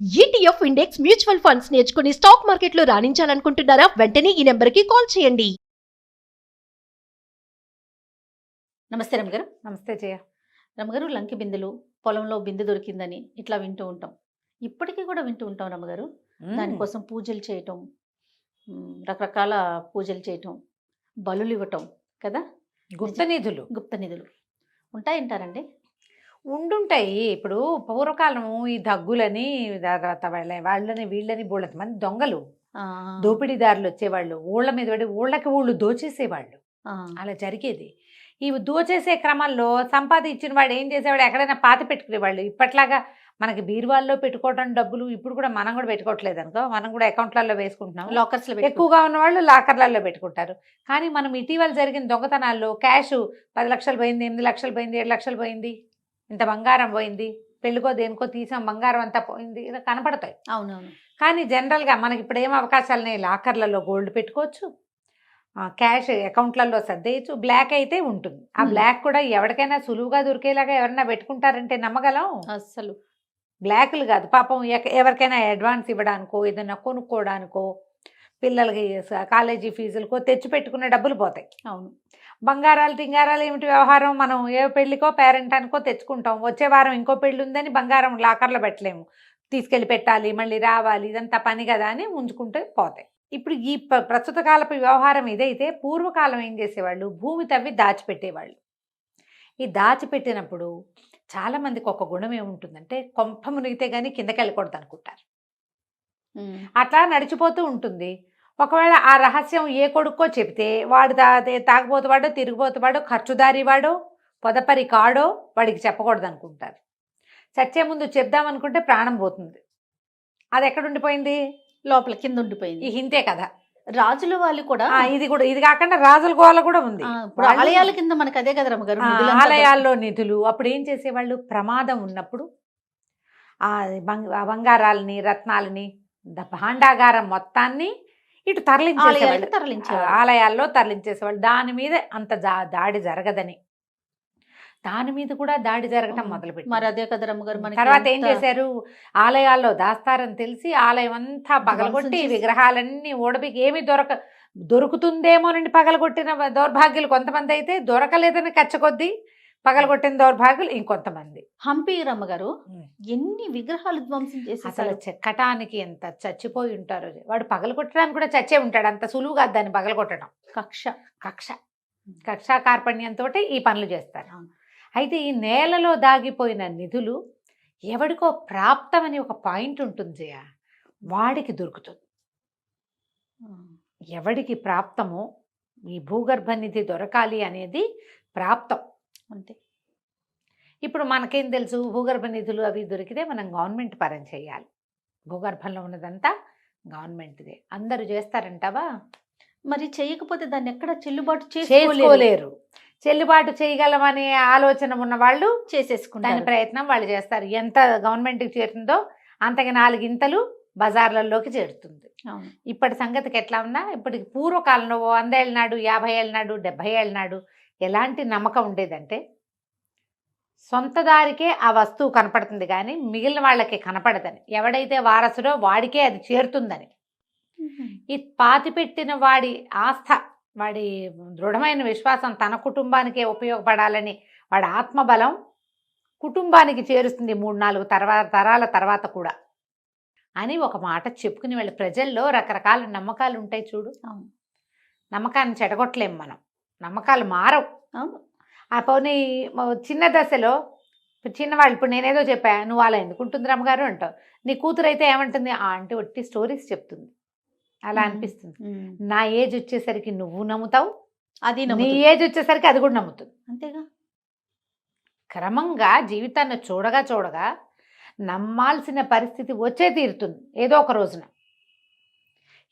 ETF index mutual funds నేర్చుకుని stock మార్కెట్లో రాణించాలనుకుంటున్నారా? వెంటనే ఈ నెంబర్కి కాల్ చేయండి. నమస్తే రమగారు. నమస్తే జయ. రమగారు, లంకి బిందెలు, పొలంలో బిందె దొరికిందని ఇట్లా వింటూ ఉంటాం. ఇప్పటికీ కూడా వింటూ ఉంటాం రమగారు. దానికోసం పూజలు చేయటం, రకరకాల పూజలు చేయటం, బలులు ఇవ్వటం కదా. గుప్త నిధులు గుప్త నిధులు ఉంటాయంటారండి? ఉండుంటాయి. ఇప్పుడు పూర్వకాలము ఈ దగ్గులని తర్వాత వాళ్ళని వీళ్ళని బోళ్ళంత మంది దొంగలు దోపిడీదారులు వచ్చేవాళ్ళు, ఊళ్ళ మీద పడి ఊళ్ళకి ఊళ్ళు దోచేసేవాళ్ళు. అలా జరిగేది. ఈ దోచేసే క్రమంలో సంపాదించిన వాడు ఏం చేసేవాడు, ఎక్కడైనా పాతి పెట్టుకునేవాళ్ళు. ఇప్పట్లాగా మనకి బీరువాల్లో పెట్టుకోవడం డబ్బులు ఇప్పుడు కూడా మనం కూడా పెట్టుకోవట్లేదు అనుకో, మనం కూడా అకౌంట్లలో వేసుకుంటున్నాం. లాకర్స్లో ఎక్కువగా ఉన్న వాళ్ళు లాకర్లలో పెట్టుకుంటారు. కానీ మనం ఇటీవల జరిగిన దొంగతనాల్లో క్యాష్ 10 లక్షలు పోయింది, 8 లక్షలు పోయింది, 7 లక్షలు పోయింది, ఇంత బంగారం పోయింది, పెళ్ళికో దేనికో తీసాం బంగారం అంతా పోయింది, ఇలా కనపడతాయి. అవునవును. కానీ జనరల్గా మనకి ఇప్పుడు ఏం అవకాశాలున్నాయి, లాకర్లలో గోల్డ్ పెట్టుకోవచ్చు, క్యాష్ అకౌంట్లలో సర్దేయచ్చు. బ్లాక్ అయితే ఉంటుంది. ఆ బ్లాక్ కూడా ఎవరికైనా సులువుగా దొరికేలాగా ఎవరైనా పెట్టుకుంటారంటే నమ్మగలం. అస్సలు బ్లాక్లు కాదు పాపం, ఎవరికైనా అడ్వాన్స్ ఇవ్వడానికో, ఏదైనా కొనుక్కోవడానికో, పిల్లలకి కాలేజీ ఫీజులకో తెచ్చి పెట్టుకున్న డబ్బులు పోతాయి. అవును. బంగారాలు తింగారాలు ఏమిటి వ్యవహారం, మనం ఏ పెళ్ళికో పేరెంటానికో తెచ్చుకుంటాం, వచ్చే వారం ఇంకో పెళ్ళి ఉందని బంగారం లాకర్లో పెట్టలేము, తీసుకెళ్ళి పెట్టాలి, మళ్ళీ రావాలి, ఇదంతా పని కదా అని ఉంచుకుంటే పోతాయి. ఇప్పుడు ఈ ప్రస్తుత కాలపు వ్యవహారం ఇదైతే, పూర్వకాలం ఏం చేసేవాళ్ళు, భూమి తవ్వి దాచిపెట్టేవాళ్ళు. ఈ దాచిపెట్టినప్పుడు చాలామందికి ఒక గుణం ఏముంటుందంటే, కొంప మునిగితే కానీ కిందకి వెళ్ళకూడదు అనుకుంటారు. అట్లా నడిచిపోతూ ఉంటుంది. ఒకవేళ ఆ రహస్యం ఏ కొడుక్కో చెబితే వాడు తాగుబోతువాడో, తిరిగిపోతువాడో, ఖర్చుదారి వాడో, పొదపరి కాడో వాడికి చెప్పకూడదు అనుకుంటారు. చచ్చే ముందు చెప్దామనుకుంటే ప్రాణం పోతుంది. అది ఎక్కడుండిపోయింది, లోపల కింద ఉండిపోయింది. ఈ హింతే కదా. రాజుల వాళ్ళు కూడా ఇది కాకుండా రాజుల గోల కూడా ఉంది. ఆలయాల కింద మనకు అదే కదా రమగారు. ఆలయాల్లో నిధులు అప్పుడు ఏం చేసేవాళ్ళు, ప్రమాదం ఉన్నప్పుడు ఆ బంగారాలని, రత్నాలని, భాండాగారం మొత్తాన్ని ఇటు తరలించేసేవాళ్ళు, ఆలయాల్లో తరలించేసేవాళ్ళు. దాని మీద అంత దాడి జరగదని, దాని మీద కూడా దాడి జరగటం మొదలుపెట్టి, మరి అదే కదా రమ్మగారు. తర్వాత ఏం చేశారు, ఆలయాల్లో దాస్తారని తెలిసి ఆలయం అంతా పగలగొట్టి విగ్రహాలన్నీ ఓడబికి ఏమి దొరుకుతుందేమోనండి పగలగొట్టిన దౌర్భాగ్యులు కొంతమంది, అయితే దొరకలేదని కచ్చకొద్దీ పగలగొట్టిన దౌర్భాగ్యులు ఇంకొంతమంది. హంపి రమ్మగారు ఎన్ని విగ్రహాలు ధ్వంసం చేసి, అసలు చెక్కటానికి ఎంత చచ్చిపోయి ఉంటారో. వాడు పగలగొట్టడానికి కూడా చచ్చే ఉంటాడు, అంత సులువు కాదు దాన్ని పగలగొట్టడం. కక్షా కార్పణ్యంతో ఈ పనులు చేస్తారు. అయితే ఈ నేలలో దాగిపోయిన నిధులు ఎవడికో ప్రాప్తమని ఒక పాయింట్ ఉంటుంది జయ, వాడికి దొరుకుతుంది. ఎవడికి ప్రాప్తమో ఈ భూగర్భ నిధి దొరకాలి అనేది ప్రాప్తం అంతే. ఇప్పుడు మనకేం తెలుసు, భూగర్భ నిధులు అవి దొరికితే మనం గవర్నమెంట్ పరం చేయాలి. భూగర్భంలో ఉన్నదంతా గవర్నమెంట్దే. అందరూ చేస్తారంటావా? మరి చేయకపోతే దాన్ని ఎక్కడ చెల్లుబాటు చేసుకోలేరు. చెల్లుబాటు చేయగలమనే ఆలోచన ఉన్న వాళ్ళు చేసేసుకుంటారు, దాని ప్రయత్నం వాళ్ళు చేస్తారు. ఎంత గవర్నమెంట్కి చేరుతుందో అంతకి 4 ఇంతలు బజార్లలోకి చేరుతుంది. ఇప్పటి సంగతికి ఎట్లా ఉన్నా, ఇప్పటికి పూర్వకాలంలో 100 ఏళ్ళ నాడు, 50 ఏళ్ళ నాడు, 70 ఏళ్ళ నాడు ఎలాంటి నమ్మకం ఉండేదంటే, సొంత దారికే ఆ వస్తువు కనపడుతుంది కానీ మిగిలిన వాళ్ళకి కనపడదని, ఎవడైతే వారసుడో వాడికే అది చేరుతుందని. ఈ పాతిపెట్టిన వాడి ఆస్థ, వాడి దృఢమైన విశ్వాసం తన కుటుంబానికే ఉపయోగపడాలని, వాడి ఆత్మబలం కుటుంబానికి చేరుస్తుంది 3-4 తరాల తర్వాత కూడా అని ఒక మాట చెప్పుకుని వాళ్ళు. ప్రజల్లో రకరకాల నమ్మకాలు ఉంటాయి చూడు. నమ్మకాన్ని చెడగొట్టలేము మనం, నమ్మకాలు మారవు. ఆ పోనీ చిన్న దశలో చిన్నవాళ్ళు, ఇప్పుడు నేనేదో చెప్పా, నువ్వు అలా ఎందుకుంటుంది రమ్మగారు అంటావు, నీ కూతురు అయితే ఏమంటుంది, అంటే ఒట్టి స్టోరీస్ చెప్తుంది, అలా అనిపిస్తుంది. నా ఏజ్ వచ్చేసరికి నువ్వు నమ్ముతావు, అది నీ ఏజ్ వచ్చేసరికి అది కూడా నమ్ముతుంది. అంతేగా. క్రమంగా జీవితాన్ని చూడగా నమ్మాల్సిన పరిస్థితి వచ్చే తీరుతుంది ఏదో ఒక రోజున.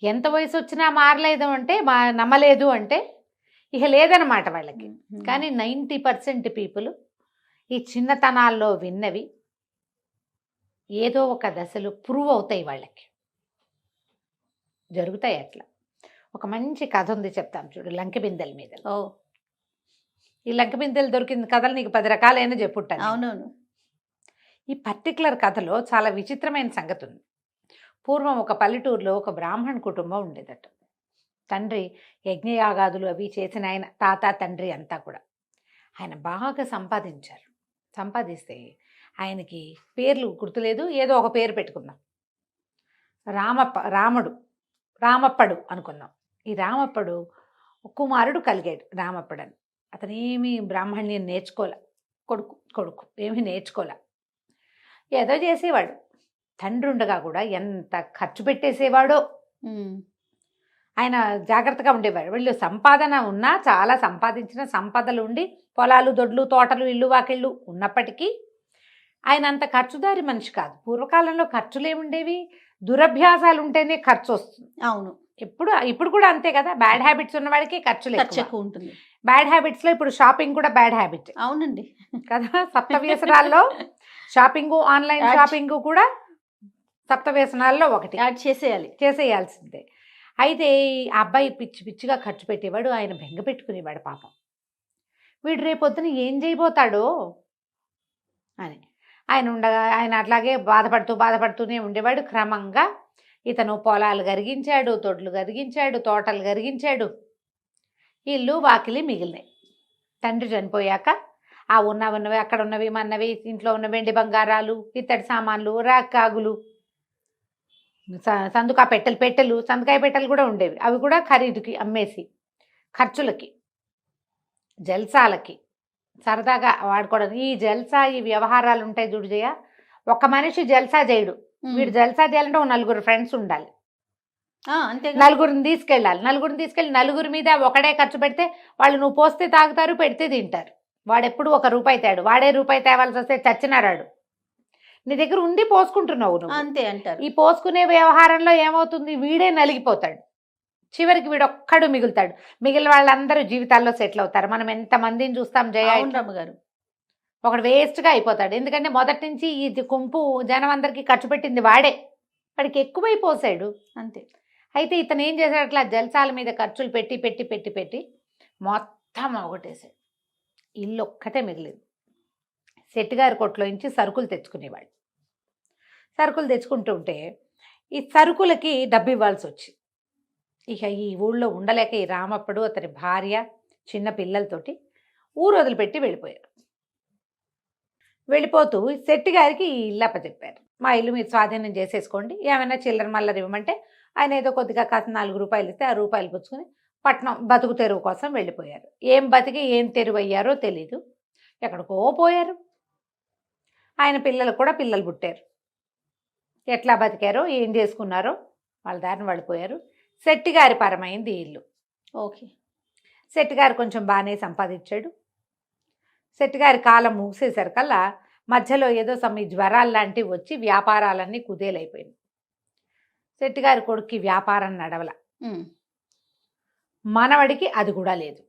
ఎంత వయసు వచ్చినా మారలేదు అంటే, నమ్మలేదు అంటే ఇక లేదన్నమాట వాళ్ళకి. కానీ 90% పీపుల్ ఈ చిన్నతనాల్లో విన్నవి ఏదో ఒక దశలో ప్రూవ్ అవుతాయి, వాళ్ళకి జరుగుతాయి. అట్లా ఒక మంచి కథ ఉంది, చెప్తాం చూడు, లంకి బిందెల మీద. ఈ లంకి బిందెలు దొరికిన కథలు నీకు 10 రకాలైనా చెప్పుంటాను. అవునవును. ఈ పర్టికులర్ కథలో చాలా విచిత్రమైన సంగతి ఉంది. పూర్వం ఒక పల్లెటూరులో ఒక బ్రాహ్మణ కుటుంబం ఉండేదట. తండ్రి యజ్ఞయాగాదులు అవి చేసిన ఆయన, తాత తండ్రి అంతా కూడా. ఆయన బాగా సంపాదించారు. సంపాదిస్తే ఆయనకి పేర్లు గుర్తులేదు, ఏదో ఒక పేరు పెట్టుకుందాం. రామప్పడు అనుకుందాం. ఈ రామప్పడు కుమారుడు కలిగాడు రామప్పడని. అతను ఏమీ బ్రాహ్మణ్యం నేర్చుకోలే, కొడుకు ఏమీ నేర్చుకోలే, ఏదో చేసేవాడు. తండ్రి ఉండగా కూడా ఎంత ఖర్చు పెట్టేసేవాడో. ఆయన జాగ్రత్తగా ఉండేవాడు. వీళ్ళు సంపాదన ఉన్నా, చాలా సంపాదించిన సంపదలు ఉండి, పొలాలు దొడ్లు తోటలు ఇల్లు వాకిళ్ళు ఉన్నప్పటికీ ఆయన అంత ఖర్చుదారి మనిషి కాదు. పూర్వకాలంలో ఖర్చులు ఏముండేవి, దురభ్యాసాలు ఉంటేనే ఖర్చు వస్తుంది. అవును, ఇప్పుడు కూడా అంతే కదా. బ్యాడ్ హ్యాబిట్స్ ఉన్న వాడికి ఖర్చు ఎక్కువ ఉంటుంది. బ్యాడ్ హ్యాబిట్స్ లో ఇప్పుడు షాపింగ్ కూడా బ్యాడ్ హ్యాబిట్. అవునండి కదా. సప్తవ్యసనాల్లో షాపింగ్, ఆన్లైన్ షాపింగ్ కూడా సప్తవ్యసనాల్లో ఒకటి. యాడ్ చేసేయాల్సిందే. అయితే ఈ అబ్బాయి పిచ్చిగా ఖర్చు పెట్టేవాడు. ఆయన బెంగ పెట్టుకునేవాడు పాపం. వీడు రేపొద్దున ఏం చేయబోతాడో అని ఆయన అట్లాగే బాధపడుతూనే ఉండేవాడు. క్రమంగా ఇతను పొలాలు గరిగించాడు, తొడ్లు గరిగించాడు, తోటలు గరిగించాడు, ఇల్లు వాకిలి మిగిలినాయి. తండ్రి చనిపోయాక ఆ ఉన్నవి అక్కడ ఉన్నవి మన్నవి, ఇంట్లో ఉన్న వెండి బంగారాలు, ఇత్తడి సామాన్లు, రాకాగులు, సందుకాయ పెట్టెలు కూడా ఉండేవి. అవి కూడా ఖరీదుకి అమ్మేసి ఖర్చులకి, జల్సాలకి, సరదాగా వాడుకోవడానికి. ఈ జల్సా, ఈ వ్యవహారాలు ఉంటాయి చూడు జయ. ఒక మనిషి జల్సా చేయడు. వీడు జల్సా చేయాలంటే ఒక నలుగురు ఫ్రెండ్స్ ఉండాలి, అంతే. నలుగురిని తీసుకెళ్ళి నలుగురి మీద ఒకడే ఖర్చు పెడితే వాళ్ళు నువ్వు పోస్తే తాగుతారు, పెడితే తింటారు. వాడెప్పుడు ₹1 తేడు. వాడే రూపాయి తేవాల్సి వస్తే చచ్చినారాడు. నీ దగ్గర ఉంది, పోసుకుంటున్నావు నువ్వు, అంతే అంటారు. ఈ పోసుకునే వ్యవహారంలో ఏమవుతుంది, వీడే నలిగిపోతాడు. చివరికి వీడొక్కడు మిగులుతాడు. మిగిలిన వాళ్ళందరూ జీవితాల్లో సెటిల్ అవుతారు. మనం ఎంతమందిని చూస్తాం జయ గారు. ఒకడు వేస్ట్గా అయిపోతాడు. ఎందుకంటే మొదటి నుంచి ఈ గుంపు జనం అందరికీ ఖర్చు పెట్టింది వాడే. వాడికి ఎక్కువైపోసాడు అంతే. అయితే ఇతను ఏం చేశాడు, అట్లా జల్సాల మీద ఖర్చులు పెట్టి పెట్టి పెట్టి పెట్టి మొత్తం ఒకటేసాడు. ఇల్లు ఒక్కటే మిగిలింది. శెట్టిగారి కొట్లో నుంచి సరుకులు తెచ్చుకునేవాడు. సరుకులు తెచ్చుకుంటూ ఉంటే ఈ సరుకులకి డబ్బు ఇవ్వాల్సి వచ్చి, ఇక ఈ ఊళ్ళో ఉండలేక ఈ రామప్పడు, అతని భార్య, చిన్న పిల్లలతోటి ఊరు వదిలిపెట్టి వెళ్ళిపోయారు. వెళ్ళిపోతూ శెట్టిగారికి ఈ ఇల్లు అప్పచెప్పారు. మా ఇల్లు మీరు స్వాధీనం చేసేసుకోండి, ఏమైనా చిల్లర మల్లర ఇవ్వమంటే ఆయన ఏదో కొద్దిగా కాస్త ₹4 ఇస్తే ఆ రూపాయలు పుచ్చుకొని పట్నం బతుకు తెరువు కోసం వెళ్ళిపోయారు. ఏం బతికి ఏం తెరువు అయ్యారో తెలీదు, ఎక్కడికో పోయారు. ఆయన పిల్లలు కూడా పిల్లలు పుట్టారు. ఎట్లా బతికారో ఏం చేసుకున్నారో వాళ్ళ దారిని వెళ్ళిపోయారు. శెట్టిగారి పరమైంది ఇల్లు. ఓకే. శెట్టిగారు కొంచెం బాగానే సంపాదించాడు. శెట్టిగారి కాలం ముగిసేసరికల్లా మధ్యలో ఏదో ఈ జ్వరాలు లాంటివి వచ్చి వ్యాపారాలన్నీ కుదేలైపోయింది. శెట్టిగారి కొడుక్కి వ్యాపారం నడవల. మనవడికి అది కూడా లేదు,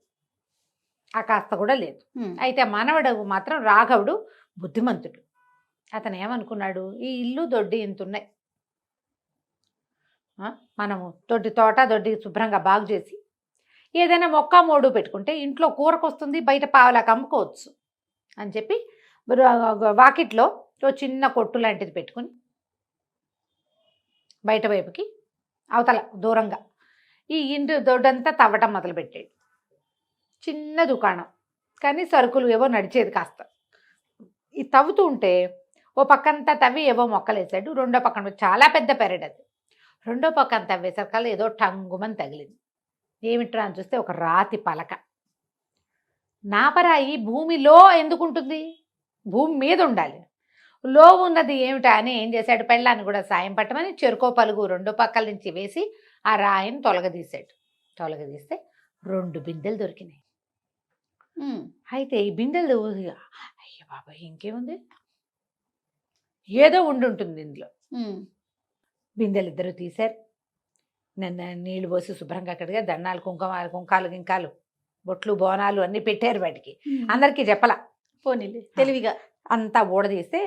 ఆ కాస్త కూడా లేదు. అయితే మనవడు మాత్రం రాఘవుడు బుద్ధిమంతుడు. అతను ఏమనుకున్నాడు, ఈ ఇల్లు దొడ్డి ఇంతున్నాయి, మనము దొడ్డి శుభ్రంగా బాగు చేసి ఏదైనా మొక్క మోడు పెట్టుకుంటే ఇంట్లో కూరకు వస్తుంది, బయట పావలాకు అమ్ముకోవచ్చు అని చెప్పి వాకిట్లో ఓ చిన్న కొట్టు లాంటిది పెట్టుకుని బయట వైపుకి అవతల దూరంగా ఈ ఇంటి దొడ్డంతా తవ్వటం మొదలుపెట్టాడు. చిన్న దుకాణం, కానీ సరుకులు ఏవో నడిచేది కాస్త. ఈ తవ్వుతూ ఉంటే ఓ పక్కంతా తవ్వి ఏవో మొక్కలేసాడు. రెండో పక్కన చాలా పెద్ద పెరడది. రెండో పక్కన తవ్వేసరికల్లా ఏదో టంగుమని తగిలింది. ఏమిట్రా అని చూస్తే ఒక రాతి పలక. నాపరాయి భూమిలో ఎందుకుంటుంది, భూమి మీద ఉండాలి, లో ఉన్నది ఏమిటా అని ఏం చేశాడు, పెళ్ళాన్ని కూడా సాయం పట్టమని చెరుకో పలుగు రెండో పక్కల నుంచి వేసి ఆ రాయిని తొలగదీశాడు. తొలగదీస్తే 2 బిందెలు దొరికినాయి. అయితే ఈ బిందెలు, అయ్య బాబా ఇంకేముంది, ఏదో ఉండుంటుంది ఇందులో. బిందెలు ఇద్దరు తీశారు. నీళ్లు పోసి శుభ్రంగా అక్కడిగా దండాలు, కుంకాలు గింకాలు, బొట్లు బోనాలు అన్నీ పెట్టారు. వాటికి అందరికీ చెప్పలా, పోనీలే తెలివిగా అంతా ఊడదీస్తే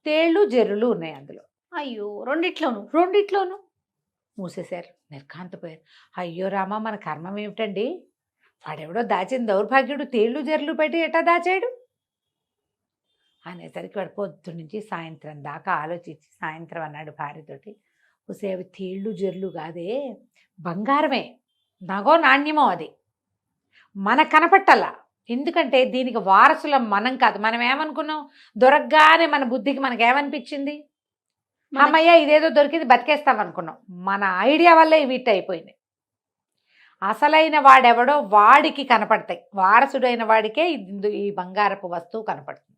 తేళ్ళు జర్రులు ఉన్నాయి అందులో. అయ్యో, రెండిట్లోనూ మూసేశారు. నిర్ఘాంతపోయారు. అయ్యో రామా, మన కర్మం ఏమిటండి, వాడెవడో దాచిన దౌర్భాగ్యుడు తేళ్ళు జర్రులు పెట్టి ఎట్టా దాచాడు. అనేసరికి వాడు పొద్దు నుంచి సాయంత్రం దాకా ఆలోచించి సాయంత్రం అన్నాడు భార్యతోటి, "ఒసే అవి తేళ్ళు జర్లు కాదే, బంగారమే, నగో నాణ్యమో అది, మనకు కనపట్టల్లా. ఎందుకంటే దీనికి వారసులం మనం కాదు. మనం ఏమనుకున్నాం, దొరకగానే మన బుద్ధికి మనకేమనిపించింది, అమ్మయ్య ఇదేదో దొరికింది బతికేస్తాం అనుకున్నాం. మన ఐడియా వల్లే వీటి అయిపోయింది. అసలైన వాడెవడో వాడికి కనపడతాయి, వారసుడైన వాడికే ఈ బంగారపు వస్తువు కనపడుతుంది.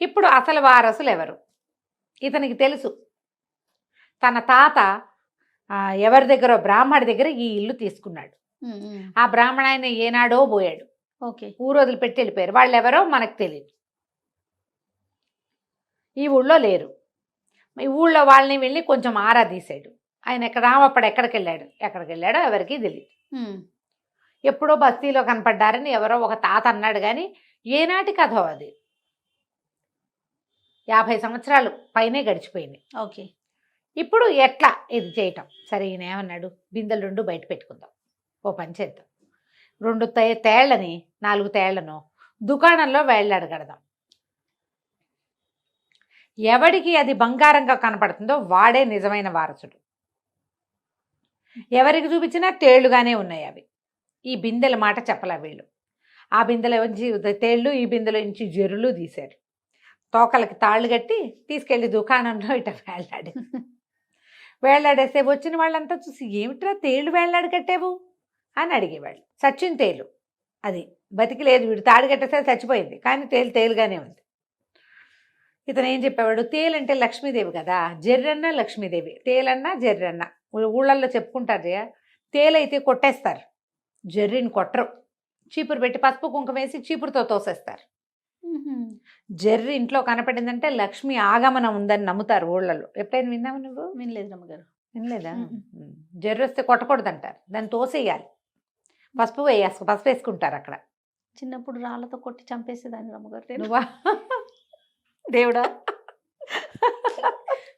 ఇప్పుడు అసలు వారసులు ఎవరు ఇతనికి తెలుసు. తన తాత ఎవరి దగ్గర, బ్రాహ్మడి దగ్గర ఈ ఇల్లు తీసుకున్నాడు. ఆ బ్రాహ్మణ ఆయన ఏనాడో పోయాడు, ఓకే, ఊరు వదిలిపెట్టి వెళ్ళిపోయారు. వాళ్ళు ఎవరో మనకు తెలియదు, ఈ ఊళ్ళో లేరు. ఈ ఊళ్ళో వాళ్ళని వెళ్ళి కొంచెం ఆరా తీసాడు. ఆయన రామప్పడు ఎక్కడికి వెళ్ళాడో ఎవరికి తెలియదు. ఎప్పుడో బస్తీలో కనపడ్డారని ఎవరో ఒక తాత అన్నాడు, కానీ ఏనాటి కథ అది, 50 సంవత్సరాలు పైనే గడిచిపోయింది. ఓకే, ఇప్పుడు ఎట్లా ఇది చేయటం? సరే, ఈయన ఏమన్నాడు, బిందెలు 2 బయట పెట్టుకుందాం, ఓ పని చేద్దాం, 2 తేళ్లని 4 తేళ్లను దుకాణంలో వేళ్లాడగడదాం. ఎవడికి అది బంగారంగా కనపడుతుందో వాడే నిజమైన వారసుడు. ఎవరికి చూపించినా తేళ్లుగానే ఉన్నాయి అవి. ఈ బిందెల మాట చెప్పలే వీళ్ళు. ఆ బిందెల నుంచి తేళ్ళు, ఈ బిందెల నుంచి జరులు తీశారు. తోకలకి తాళ్ళు కట్టి తీసుకెళ్ళి దుకాణంలో ఇట వేళ్లాడేస్తే వచ్చిన వాళ్ళంతా చూసి, ఏమిట్రా తేళ్ళు వేళ్లాడు కట్టావు అని అడిగేవాళ్ళు. సచిన్ తేలు అది బతికి లేదు, వీడు తాడు కట్టేస్తే చచ్చిపోయింది, కానీ తేలుగానే ఉంది. ఇతను ఏం చెప్పేవాడు, తేలంటే లక్ష్మీదేవి కదా, జర్రన్న లక్ష్మీదేవి, తేలన్నా జర్రన్న. ఊళ్ళల్లో చెప్పుకుంటారు జయ, తేలైతే కొట్టేస్తారు, జర్రిని కొట్టరు. చీపురు పెట్టి పసుపు కుంకుమ వేసి చీపురుతో తోసేస్తారు. జర్రి ఇంట్లో కనపడిందంటే లక్ష్మి ఆగమనం ఉందని నమ్ముతారు ఊళ్ళలో. ఎప్పుడైనా విన్నావు నువ్వు? వినలేదు రమ్మగారు. వినలేదా? జర్రి వస్తే కొట్టకూడదంటారు, దాన్ని తోసేయాలి, పసుపు వేసుకుంటారు అక్కడ. చిన్నప్పుడు రాళ్ళతో కొట్టి చంపేసేదాన్ని రమ్మగారు. నువ్వా దేవుడా,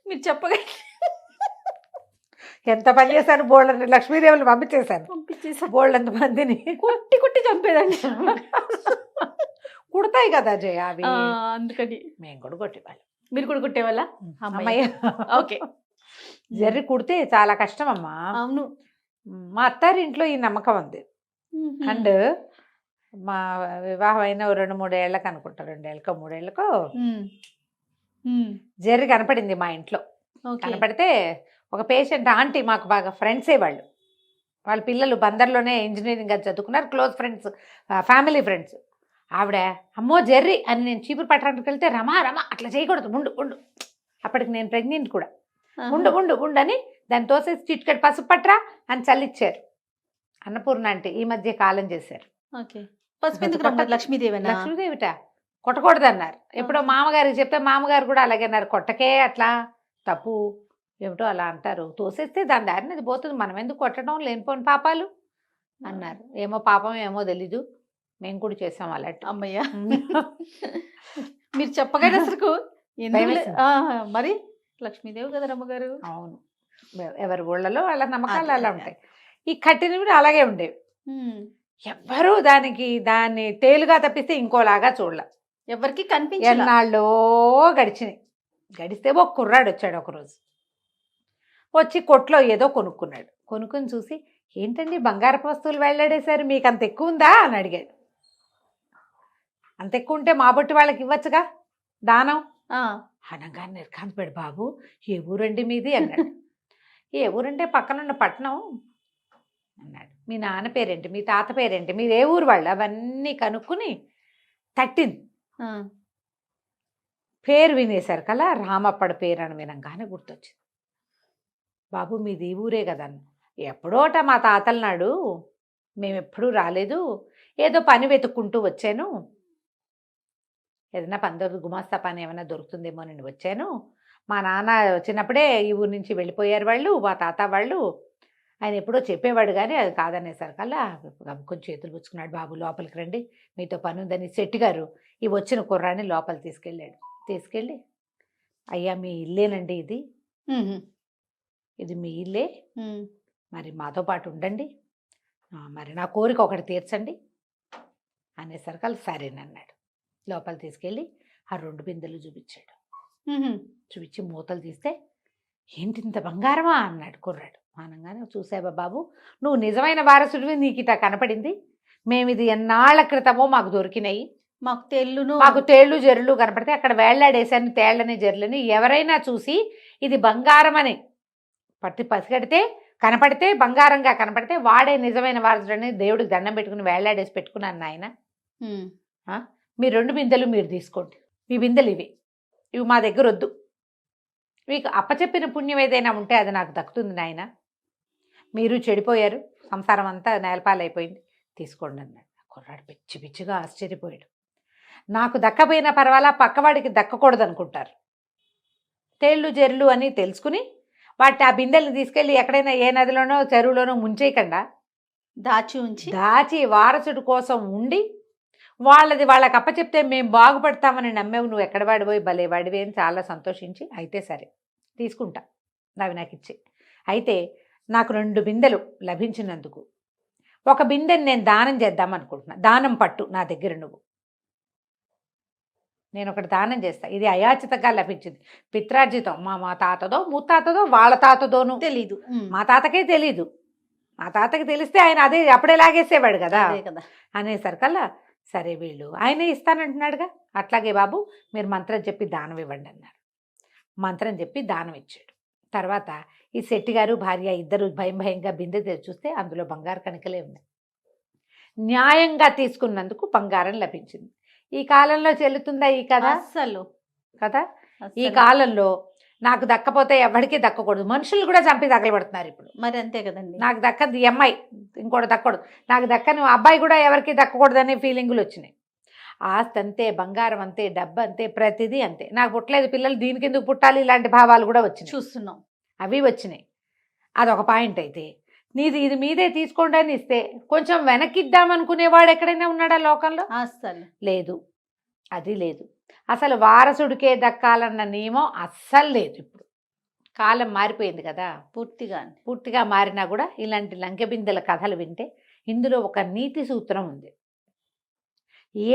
మీరు చెప్పగా ఎంత పని చేశాను, బోళ్ళని లక్ష్మీదేవులు పంపించేశాను, బోళ్ళంత మందిని కొట్టి చంపేదాన్ని. కుడతాయి కదా జయ అవి, అందుకని మేము కూడా కొట్టేవాళ్ళం. మీరు కూడా కుట్టేవాళ్ళ? అమ్మాయి ఓకే, జర్రి కుడితే చాలా కష్టం అమ్మా. అవును, మా అత్తారింట్లో ఈ నమ్మకం ఉంది. అండ్ మా వివాహం అయిన 2-3 ఏళ్ళకి అనుకుంటా, 2 ఏళ్ళకో 3 ఏళ్ళకో జర్రి కనపడింది మా ఇంట్లో. కనపడితే ఒక పేషెంట్ ఆంటీ, మాకు బాగా ఫ్రెండ్సే వాళ్ళు, వాళ్ళ పిల్లలు బందర్లోనే ఇంజనీరింగ్ అది చదువుకున్నారు, క్లోజ్ ఫ్రెండ్స్, ఫ్యామిలీ ఫ్రెండ్స్. ఆవిడ, అమ్మో జర్రి అని నేను చీపురు పట్టడానికి వెళ్తే, రమా అట్లా చేయకూడదు, ఉండు, అప్పటికి నేను ప్రెగ్నెంట్ కూడా, ఉండు అని దాన్ని తోసేసి చిట్కటి పసుపు పట్రా అని చల్లిచ్చారు. అన్నపూర్ణ అంటే ఈ మధ్య కాలం చేశారు. లక్ష్మీదేవిట కొట్టకూడదు అన్నారు. ఎప్పుడో మామగారికి చెప్తే మామగారు కూడా అలాగే అన్నారు, కొట్టకే అట్లా తప్పు, ఏమిటో అలా అంటారు, తోసేస్తే దాని దారిని అది పోతుంది, మనం ఎందుకు కొట్టడం, లేనిపోని పాపాలు అన్నారు. ఏమో పాపం ఏమో తెలీదు, మేము కూడా చేసాం అలాంటి. అమ్మయ్య, మీరు చెప్పగానే అసలు మరి లక్ష్మీదేవి కదా రమ్మగారు. అవును, ఎవరి ఊళ్ళలో వాళ్ళ నమ్మకాలు అలా ఉంటాయి. ఈ కట్టినవి కూడా అలాగే ఉండేవి. ఎవ్వరూ దాన్ని తేలుగా తప్పిస్తే ఇంకోలాగా చూడలే, ఎవరికి కనిపించే. ఎన్నాళ్ళో గడిస్తే ఒక కుర్రాడు వచ్చాడు ఒకరోజు, వచ్చి కొట్లో ఏదో కొనుక్కుని చూసి, ఏంటండి బంగారపు వస్తువులు వెళ్ళాడేశారు, మీకు అంత ఎక్కువ ఉందా అని అడిగాడు. అంత ఎక్కువ ఉంటే మా బొట్టి వాళ్ళకి ఇవ్వచ్చుగా దానం అనగానే నిర్కాంతపేడు, బాబు ఏ ఊరండి మీది అన్నాడు. ఏ ఊరంటే పక్కనున్న పట్టణం అన్నాడు. మీ నాన్న పేరేంటి, మీ తాత పేరేంటి, మీరు ఏ ఊరు వాళ్ళు, అవన్నీ కనుక్కుని తట్టింది. పేరు వినేశారు కదా, రామప్పడి పేరు అని వినంగానే గుర్తొచ్చింది. బాబు మీది ఈ ఊరే కదా, ఎప్పుడోట మా తాతల నాడు, మేమెప్పుడూ రాలేదు, ఏదో పని వెతుక్కుంటూ వచ్చాను, ఏదైనా గుమాస్తా పని ఏమైనా దొరుకుతుందేమో నేను వచ్చాను, మా నాన్న వచ్చినప్పుడే ఈ ఊరి నుంచి వెళ్ళిపోయారు వాళ్ళు, మా తాత వాళ్ళు, ఆయన ఎప్పుడో చెప్పేవాడు కానీ అది కాదనేసరికల్లా కొంచెం చేతులు పుచ్చుకున్నాడు, బాబు లోపలికి రండి మీతో పని ఉందని శెట్టి గారు ఈ వచ్చిన కుర్రాన్ని లోపలి తీసుకెళ్ళి, అయ్యా మీ ఇల్లేనండి ఇది మీ ఇల్లే, మరి మాతో పాటు ఉండండి, మరి నా కోరిక ఒకటి తీర్చండి అనేసరికల్లా సరేనన్నాడు. లోపల తీసుకెళ్ళి ఆ 2 బిందెలు చూపించాడు. ఉహు. చూపించి మూతలు తీస్తే ఏంటి ఇంత బంగారమా అన్నాడు కుర్రాడు. అనగానే చూసావా బాబు, నువ్వు నిజమైన వారసుడివి, నీకు ఇట కనపడింది. మేము ఇది ఎన్నాళ్ల క్రితమో మాకు దొరికినాయి. మాకు తెల్లును. మాకు తేళ్ళు జెర్లు కనపడితే అక్కడ వేళ్లాడేశాను తేళ్లని జెర్లని. ఎవరైనా చూసి ఇది బంగారం అని పసిగడితే కనపడితే, బంగారంగా కనపడితే వాడే నిజమైన వారసుడని దేవుడికి దండం పెట్టుకుని వేళ్లాడేసి పెట్టుకున్నాను నాయన. ఉమ్. మీ 2 బిందెలు మీరు తీసుకోండి. మీ బిందెలు ఇవి మా దగ్గర వద్దు. మీకు అప్పచెప్పిన పుణ్యం ఏదైనా ఉంటే అది నాకు దక్కుతుంది నాయన. మీరు చెడిపోయారు, సంసారం అంతా నేలపాలైపోయింది, తీసుకోండి అన్నాడు. కుర్రాడు పిచ్చి పిచ్చిగా ఆశ్చర్యపోయాడు. నాకు దక్కపోయినా పర్వాలా, పక్కవాడికి దక్కకూడదు అనుకుంటారు. తేళ్ళు జెర్లు అని తెలుసుకుని ఆ బిందెల్ని తీసుకెళ్ళి ఎక్కడైనా ఏ నదిలోనో చెరువులోనో ముంచేయకుండా దాచి వారసుడు కోసం ఉండి వాళ్ళకి అప్పచెప్తే మేము బాగుపడతామని నమ్మేవు. నువ్వు ఎక్కడ వాడిపోయి భలే వాడివి అని చాలా సంతోషించి, అయితే సరే తీసుకుంటా, అవి నాకు ఇచ్చి. అయితే నాకు 2 బిందెలు లభించినందుకు ఒక బిందెని నేను దానం చేద్దాం అనుకుంటున్నా. దానం పట్టు నా దగ్గర నువ్వు. నేను ఒకటి దానం చేస్తా. ఇది అయాచితంగా లభించింది, పిత్రార్జితం. మా తాతదో ముత్తాతదో వాళ్ళ తాతదోను తెలీదు. మా తాతకే తెలీదు. మా తాతకి తెలిస్తే ఆయన అదే అప్పుడే లాగేసేవాడు కదా. అనేసరికల్లా సరే వీళ్ళు ఆయనే ఇస్తానంటున్నాడుగా, అట్లాగే బాబు మీరు మంత్రం చెప్పి దానం ఇవ్వండి అన్నారు. మంత్రం చెప్పి దానం ఇచ్చాడు. తర్వాత ఈ శెట్టి గారు భార్య ఇద్దరు భయంగా బిందె తెరిచి చూస్తే అందులో బంగారు కణికలే ఉన్నాయి. న్యాయంగా తీసుకున్నందుకు బంగారం లభించింది. ఈ కాలంలో చెల్లుతుందా ఈ కథ? అస్సలు కదా. ఈ కాలంలో నాకు దక్కపోతే ఎవరికీ దక్కకూడదు. మనుషులు కూడా చంపి తగలబడుతున్నారు ఇప్పుడు. మరి అంతే కదండి. నాకు దక్కది ఈ అమ్మాయి, ఇంకోటి దక్కకూడదు, నాకు దక్కని అబ్బాయి కూడా ఎవరికి దక్కకూడదు అనే ఫీలింగులు వచ్చినాయి. ఆస్తి అంతే, బంగారం అంతే, డబ్బు అంతే, ప్రతిదీ అంతే. నాకు పుట్టలేదు పిల్లలు, దీనికి ఎందుకు పుట్టాలి, ఇలాంటి భావాలు కూడా వచ్చినాయి, చూస్తున్నాం. అవి వచ్చినాయి. అదొక పాయింట్. అయితే ఇది మీదే తీసుకోండి అని ఇస్తే కొంచెం వెనక్కిద్దామనుకునేవాడు ఎక్కడైనా ఉన్నాడా లోకంలో? అస్సలు లేదు, అది లేదు. అసలు వారసుడికే దక్కాలన్న నియమం అస్సలు లేదు. ఇప్పుడు కాలం మారిపోయింది కదా, పూర్తిగా మారినా కూడా ఇలాంటి లంకెబిందెల కథలు వింటే ఇందులో ఒక నీతి సూత్రం ఉంది.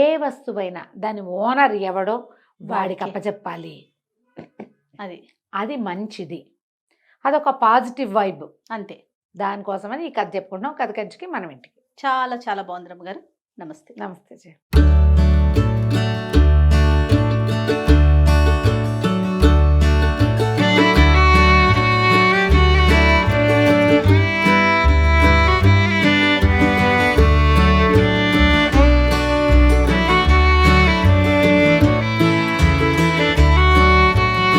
ఏ వస్తువైనా దాని ఓనర్ ఎవడో వాడికి అప్పచెప్పాలి. అది మంచిది, అదొక పాజిటివ్ వైబ్ అంతే. దానికోసమని ఈ కథ చెప్పుకుంటున్నాం. కథ కంచికి మనం ఇంటికి. చాలా చాలా బాగుంది రమ్మ గారు. నమస్తే. నమస్తే.